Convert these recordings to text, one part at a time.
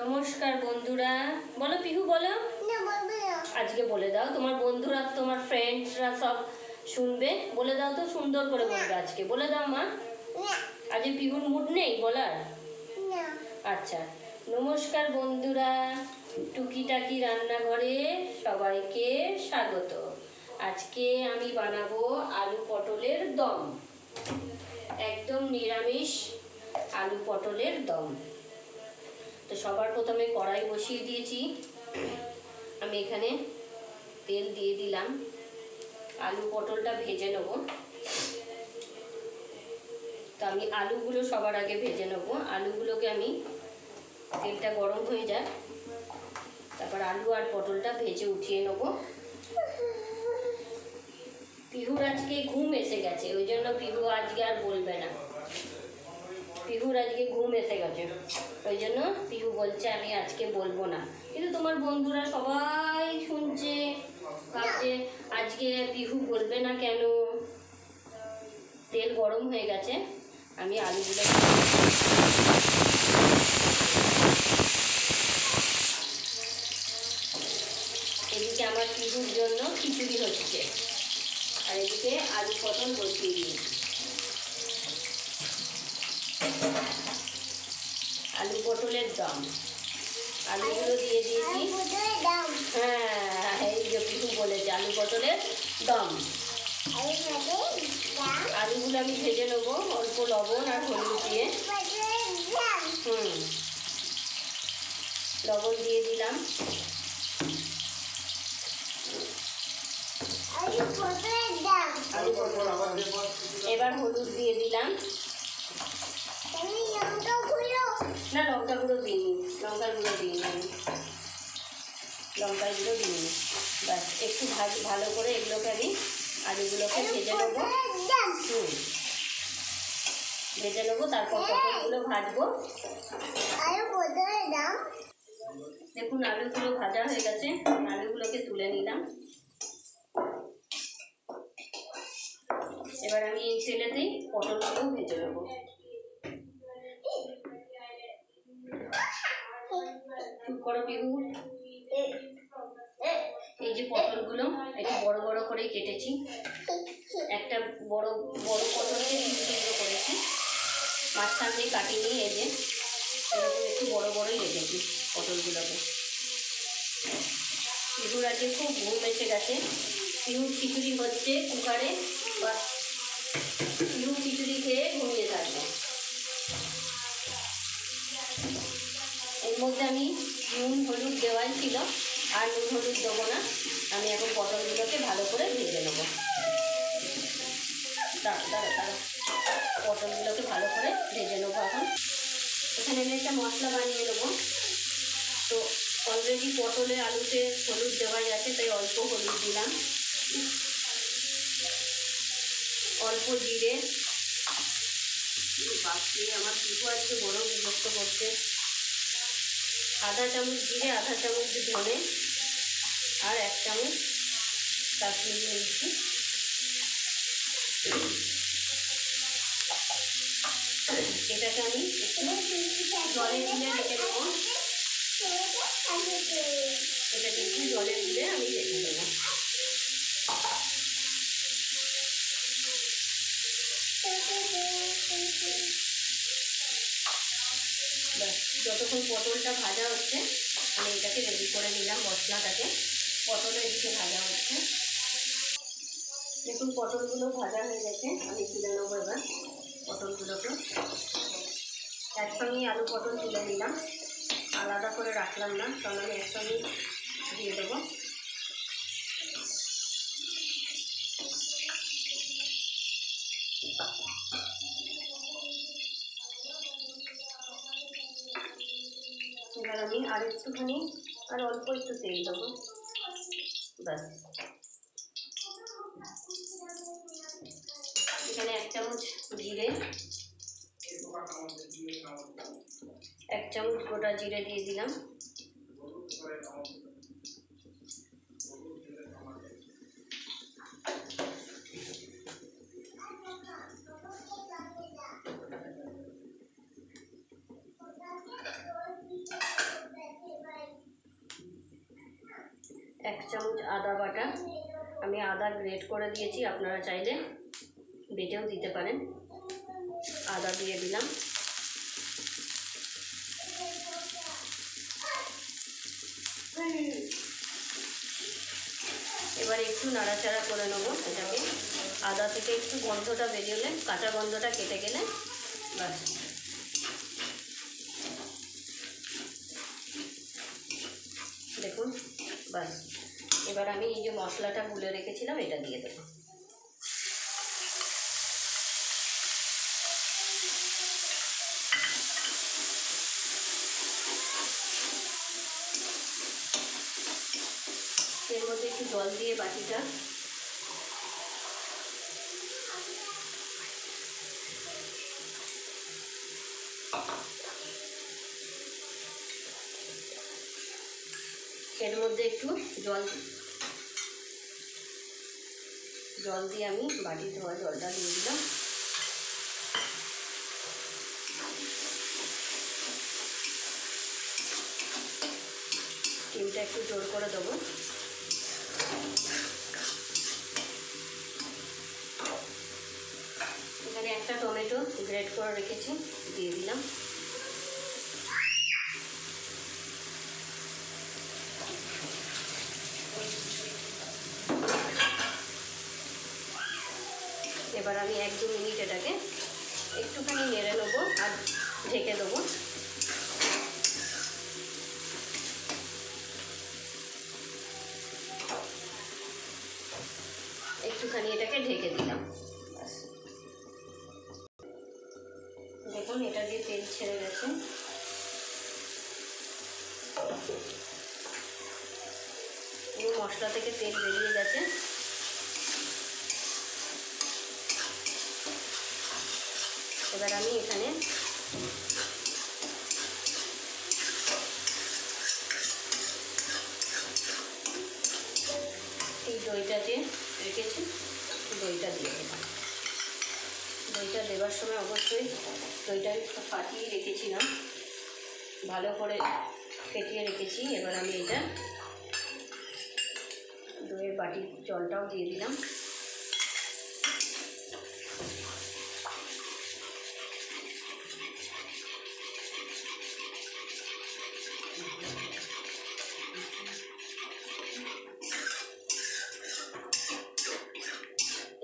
নমস্কার বন্ধুরা, বলো পিহু বলো। আজকে বলে দাও, তোমার বন্ধুরা তোমার ফ্রেন্ডসরা সব শুনবে, বলে দাও তো, সুন্দর করে বলবে আজকে, বলে দাও মা। আজকে পিহুর মুড নেই বলার? আচ্ছা, নমস্কার বন্ধুরা, টুকিটাকি রান্নাঘরে সবাইকে স্বাগত। আজকে আমি বানাবো আলু পটলের দম, একদম নিরামিষ আলু পটলের দম। তো সবার প্রথমে কড়াই বসিয়ে দিয়েছি, আমি এখানে তেল দিয়ে দিলাম, আলু পটলটা ভেজে নেব। তো আমি আলুগুলো সবার আগে ভেজে নেব, আলুগুলোকে আমি তেলটা গরম হয়ে যায়, তারপর আলু আর পটলটা ভেজে উঠিয়ে নেব। পিহুর আজকে ঘুম এসে গেছে, ওই জন্য পিহু আজকে আর বলবে না। পিহুর আজকে ঘুম এসে গেছে, ওই জন্য পিহু বলছে আমি আজকে বলবো না। কিন্তু তোমার বন্ধুরা সবাই শুনছে, ভাবছে আজকে পিহু বলবে না কেন। তেল গরম হয়ে গেছে, আমি আলুগুলো এদিকে আমার পিহুর জন্য খিচুড়ি হচ্ছে, আর এদিকে আলু পটল বসিয়ে দিয়েছি। আলু পটলের দম, আলুগুলো দিয়ে দিয়েছি। হ্যাঁ, এই যে পিহু বলেছে আলু পটলের দম। আলুগুলো আমি ভেজে নেবো অল্প লবণ আর হলুদ দিয়ে। লবণ দিয়ে দিলাম, এবার হলুদ দিয়ে দিলাম। না, লঙ্কা গুঁড়ো দিইনি, লঙ্কার গুঁড়ো দিইনি, লঙ্কার গুঁড়ো দিইনি। ব্যাস একটু ভালো করে এগুলোকে আমি আলুগুলোকে ভেজে নেবো। ভেজে নেবো, তারপর পটলগুলো ভাজবো। দেখুন আলুগুলো ভাজা হয়ে গেছে, আলুগুলোকে তুলে নিলাম। এবার আমি এই তেলেতেই পটলগুলো ভেজে নেবো। চুপ করো পিহু। এই যে পটলগুলো একটু বড় বড় করে কেটেছি, একটা বড় বড় পটলকে টুকরো করেছি, মাঝখান দিয়ে কাটিয়ে, এই যে এরকম একটু বড় বড়ই রেখেছি পটলগুলোকে। পিহুর আজকে খুব ঘুম এসে গেছে, পিহুর খিচুড়ি হচ্ছে কুকারে, বা পিহু খিচুড়ি খেয়ে ঘুমিয়ে থাকবে। এর মধ্যে আমি নুন হলুদ দেওয়াই ছিল, আর নুন হলুদ দেবো না। আমি এখন পটলগুলোকে ভালো করে ভেজে নেবো। দাঁড়া, পটলগুলোকে ভালো করে ভেজে নেবো। এখন এখানে আমি একটা মশলা বানিয়ে নেবো। তো অলরেডি পটলে আলুতে হলুদ দেওয়াই আছে, তাই অল্প হলুদ দিলাম, অল্প জিরে। বাকি আমার পিহু আজকে বড় বিভক্ত করছে। আধা চামচ জিরে, আধা চামচ ধনে, আর 1 চামচ কাশ্মীরি মির্চি। এটাকে আমি জলে গুলে রেখে দেবো, এটাকে একটু জলে গুলে আমি রেখে দেবো। যতক্ষণ পটলটা ভাজা হচ্ছে আমি এটাকে রেডি করে নিলাম, মশলাটাকে। পটলের এদিকে ভাজা হচ্ছে, দেখুন পটলগুলো ভাজা হয়ে গেছে, আমি তুলে নেবো এবার পটলগুলোকে। একসঙ্গে আলু পটল তুলে নিলাম, আলাদা করে রাখলাম না, কারণ আমি একসঙ্গে দিয়ে দেবো। এবার আমি আর একটুখানি, আর অল্প একটু তেল দেবো, ব্যাস। এখানে 1 চামচ জিরে, 1 চামচ গোটা জিরে দিয়ে দিলাম। 1 চামচ আদা বাটা, আমি আদা গ্রেট করে দিয়েছি, আপনারা চাইলে বেটেও দিতে পারেন। আদা দিয়ে দিলাম। এবার একটু নাড়াচাড়া করে নেবো এটাকে। আদা থেকে একটু গন্ধটা বেরিয়ে, কাঁচা গন্ধটা কেটে গেলে বাস। দেখুন বাস। এবার আমি এই যে মশলাটা গুলে রেখেছিলাম এটা দিয়ে দেবো। এর মধ্যে একটু জল দিয়ে বাটিটা এর মধ্যে একটু জল দিয়ে আমি বাটি ধোয়া জলটা দিয়ে দিলাম। স্টিমটা একটু জোর করে দেবো। এখানে একটা টমেটো গ্রেট করে রেখেছি, দিয়ে দিলাম। এবার আমি 1-2 মিনিট এটাকে একটুখানি নেড়ে নেবো আর ঢেকে দেবো। একটুখানি এটাকে ঢেকে দিলাম। দেখুন এটা দিয়ে তেল ছেড়ে গেছে। পুরো মশলা থেকে তেল বেরিয়ে গেছে। এবার আমি এখানে এই দইটা দিয়ে রেখেছি, দইটা দিয়ে দিলাম। দইটা দেওয়ার সময় অবশ্যই দইটা ফাটিয়ে রেখেছিলাম, ভালো করে ফেটিয়ে রেখেছি। এবার আমি এটা দইয়ের বাটির জলটাও দিয়ে দিলাম।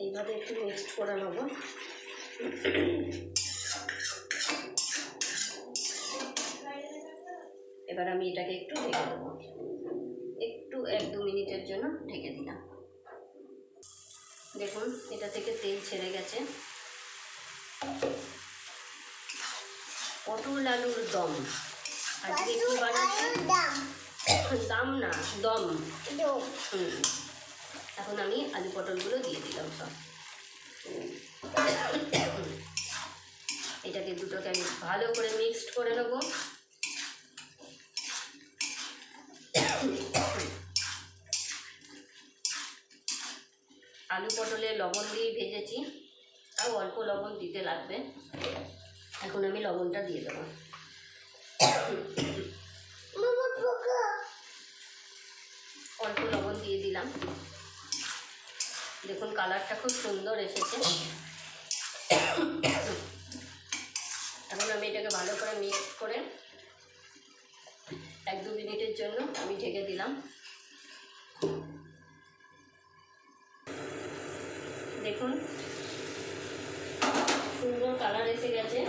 এইভাবে একটু মিক্সড করে নেব। এবার আমি এটাকে একটু ঢেকে দেবো, একটু 1-2 মিনিটের জন্য ঢেকে দিলাম। দেখুন এটা থেকে তেল ছেড়ে গেছে। পটল আলুর দম আজকে কি বানাচ্ছি? দাম না, দম। এখন আমি আলু পটলগুলো দিয়ে দিলাম সব। এটাকে দুটোকে আমি ভালো করে মিক্সড করে নেবো। আলু পটলে লবণ দিয়ে ভেজেছি, আর অল্প লবণ দিতে লাগবে। এখন আমি লবণটা দিয়ে দেবো। অল্প লবণ দিয়ে দিলাম। দেখুন কালারটা খুব সুন্দর এসেছে। এখন আমি এটাকে ভালো করে মিক্স করে 1-2 মিনিটের জন্য আমি ঢেকে দিলাম। দেখুন সুন্দর কালার এসে গেছে।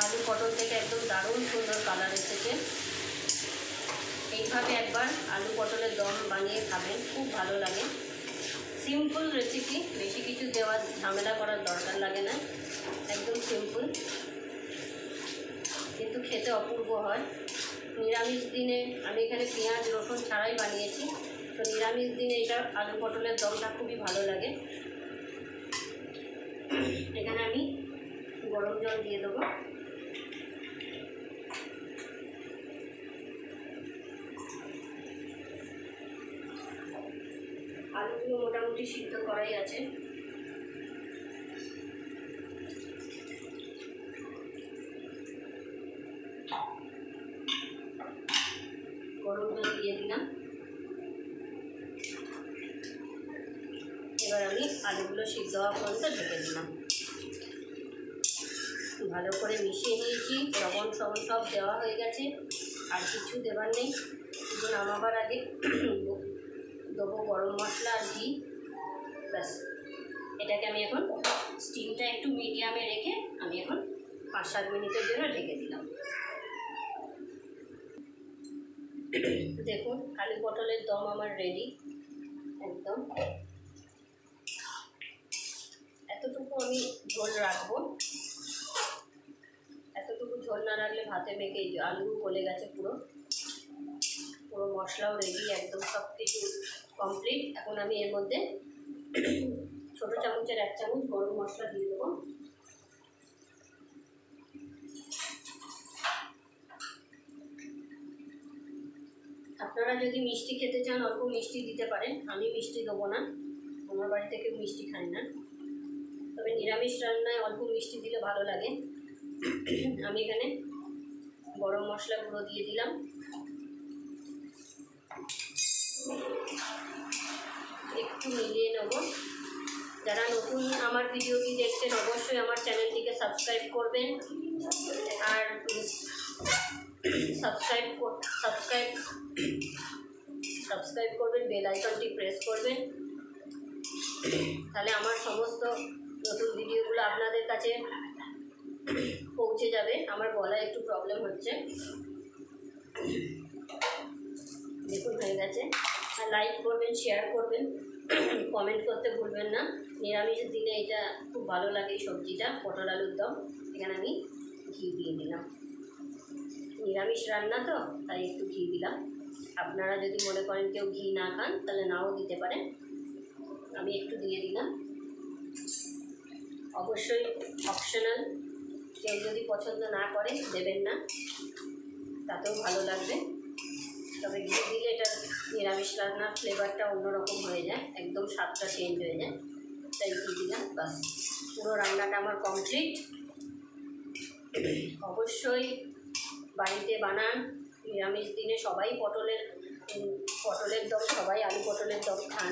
আলু পটল থেকে একদম দারুণ সুন্দর কালার এসেছে। এইভাবে একবার আলু পটলের দম বানিয়ে খাবেন, খুব ভালো লাগে। সিম্পল রেসিপি, বেশি কিছু দেওয়ার ঝামেলা করার দরকার লাগে না, একদম সিম্পল, কিন্তু খেতে অপূর্ব হয়। নিরামিষ দিনে আমি এখানে পেঁয়াজ রসুন ছাড়াই বানিয়েছি, তো নিরামিষ দিনে এটা আলু পটলের দমটা খুবই ভালো লাগে। এখানে আমি গরম জল দিয়ে দেবো। আলুগুলো মোটামুটি সিদ্ধ করাই আছে। দিয়ে দিলাম। এবার আমি আলুগুলো সিদ্ধ হওয়া পর্যন্ত ঢেকে দিলাম। ভালো করে মিশিয়ে নিয়েছি, লবণ সবন সব দেওয়া হয়ে গেছে, আর কিছু দেওয়ার নেই। শুধু নামাবার আগে দেবো গরম মশলা আর ঘি, ব্যাস। এটাকে আমি এখন স্টিমটা একটু মিডিয়ামে রেখে আমি এখন 5-7 মিনিটের জন্য ঢেকে দিলাম। দেখুন আলু পটলের দম আমার রেডি একদম। এতটুকু আমি ঝোল রাখবো, এতটুকু ঝোল না রাখলে ভাতে মেখে আলু গলে গেছে, পুরো মশলাও রেডি একদম, সব কিছু কমপ্লিট। এখন আমি এর মধ্যে ছোটো চামচের 1 চামচ গরম মশলা দিয়ে দেবো। আপনারা যদি মিষ্টি খেতে চান অল্প মিষ্টি দিতে পারেন, আমি মিষ্টি দেবো না, আমার বাড়ি থেকে মিষ্টি খায় না, তবে নিরামিষ রান্নায় অল্প মিষ্টি দিলে ভালো লাগে। আমি এখানে গরম মশলা গুঁড়ো দিয়ে দিলাম, একটু মিলিয়ে নেব। যারা নতুন আমার ভিডিওটি দেখছেন অবশ্যই আমার চ্যানেলটিকে সাবস্ক্রাইব করবেন, আর সাবস্ক্রাইব করবেন, বেল আইকনটি প্রেস করবেন, তাহলে আমার সমস্ত নতুন ভিডিওগুলো আপনাদের কাছে পৌঁছে যাবে। আমার গলায় একটু প্রবলেম হচ্ছে, দেখুন হয়ে গেছে। আর লাইক করবেন, শেয়ার করবেন, কমেন্ট করতে ভুলবেন না। নিরামিষের দিনে এটা খুব ভালো লাগে, এই সবজিটা পটল আলুর দম। এখানে আমি ঘি দিয়ে দিলাম, নিরামিষ রান্না তো তাই একটু ঘি দিলাম। আপনারা যদি মনে করেন কেউ ঘি না খান তাহলে নাও দিতে পারেন, আমি একটু দিয়ে দিলাম। অবশ্যই অপশনাল, কেউ যদি পছন্দ না করে দেবেন না, তাতেও ভালো লাগবে। তবে ঘি দিলে এটা নিরামিষ রান্নার ফ্লেভারটা অন্যরকম হয়ে যায়, একদম স্বাদটা চেঞ্জ হয়ে যায়, তাই ঘি দিলাম। বাস, পুরো রান্নাটা আমার কমপ্লিট। অবশ্যই বাড়িতে বানান, নিরামিষ দিনে সবাই পটলের দম, সবাই আলু পটলের দম খান,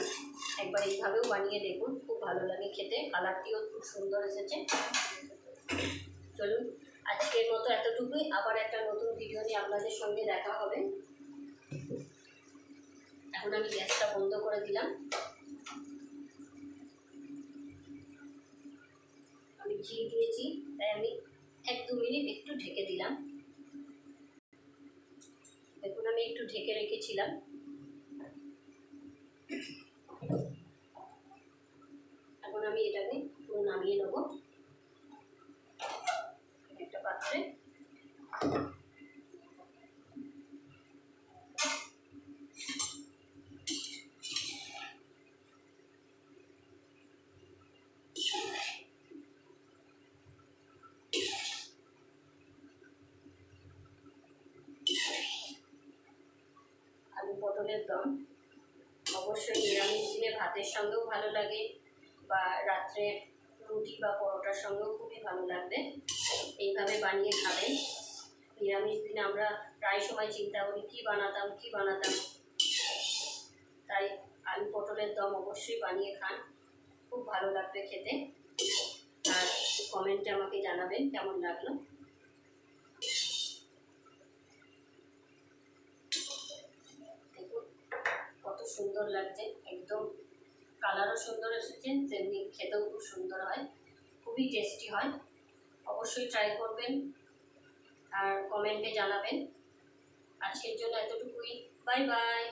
একবার এইভাবেও বানিয়ে দেখুন, খুব ভালো লাগে খেতে, কালারটিও খুব সুন্দর এসেছে। চলুন আজকের মতো এতটুকুই, আবার একটা নতুন ভিডিও নিয়ে আপনাদের সঙ্গে দেখা হবে। এখন আমি গ্যাসটা বন্ধ করে দিলাম। আমি ঘি দিয়েছি তাই আমি 1-2 মিনিট একটু ঢেকে দিলাম। দেখুন আমি একটু ঢেকে রেখেছিলাম। এখন আমি এটাকে পুরো নামিয়ে নেব একটা পাত্রে। আলু পটলের দম অবশ্যই নিরামিষ দিনে ভাতের সঙ্গেও ভালো লাগে, বা রাত্রে রুটি বা পরোটার সঙ্গেও খুবই ভালো লাগবে। এইভাবে বানিয়ে খাবেন। নিরামিষ দিনে আমরা প্রায় সময় চিন্তা করি কী বানাতাম, তাই আলু পটলের দম অবশ্যই বানিয়ে খান, খুব ভালো লাগবে খেতে। আর কমেন্টে আমাকে জানাবেন কেমন লাগলো। দেখুন কত সুন্দর লাগছে, একদম কালারও সুন্দর এসেছে, তেমনি খেতেও খুব সুন্দর হয়, খুবই টেস্টি হয়। অবশ্যই ট্রাই করবেন আর কমেন্টে জানাবেন। আজকের জন্য এতটুকুই, বাই বাই।